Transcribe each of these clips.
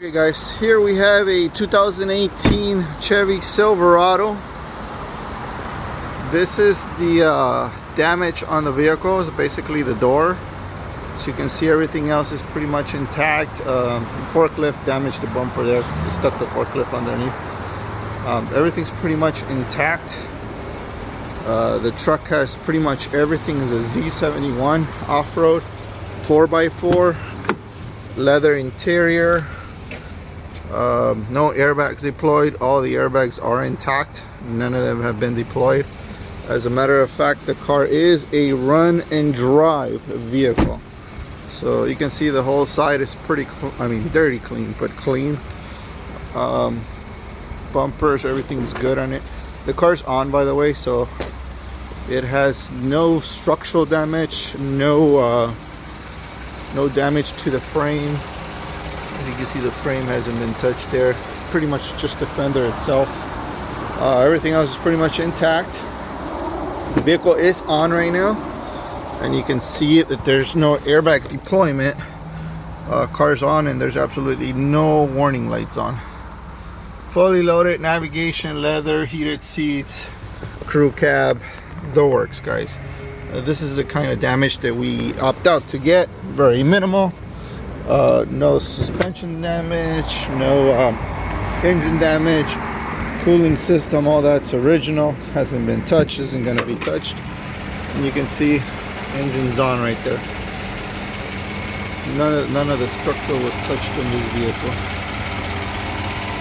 Okay guys, here we have a 2018 Chevy Silverado. This is the damage on the vehicle, is basically the door. So you can see everything else is pretty much intact. Forklift damaged the bumper there because it stuck the forklift underneath. Everything's pretty much intact. The truck has pretty much everything. Is a Z71 off-road 4x4, leather interior. No airbags deployed. All the airbags are intact. None of them have been deployed. As a matter of fact, the car is a run and drive vehicle. So you can see the whole side is pretty dirty clean, but clean. Bumpers, everything's good on it. The car's on, by the way, so it has no structural damage, no damage to the frame. As you can see, the frame hasn't been touched there. It's pretty much just the fender itself. Everything else is pretty much intact. The vehicle is on right now, and you can see that there's no airbag deployment. Car's on, and there's absolutely no warning lights on. Fully loaded, navigation, leather, heated seats, crew cab, the works, guys. This is the kind of damage that we opt out to get. Very minimal. No suspension damage, no engine damage, cooling system, all that's original. It hasn't been touched, isn't going to be touched. And you can see engine's on right there. None of the structure was touched in this vehicle.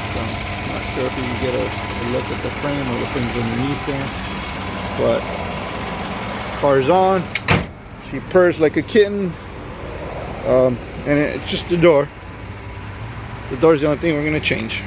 So I'm not sure if you can get a look at the frame or the things underneath there, but car's on. She purrs like a kitten. And it's just the door. The door's the only thing we're going to change.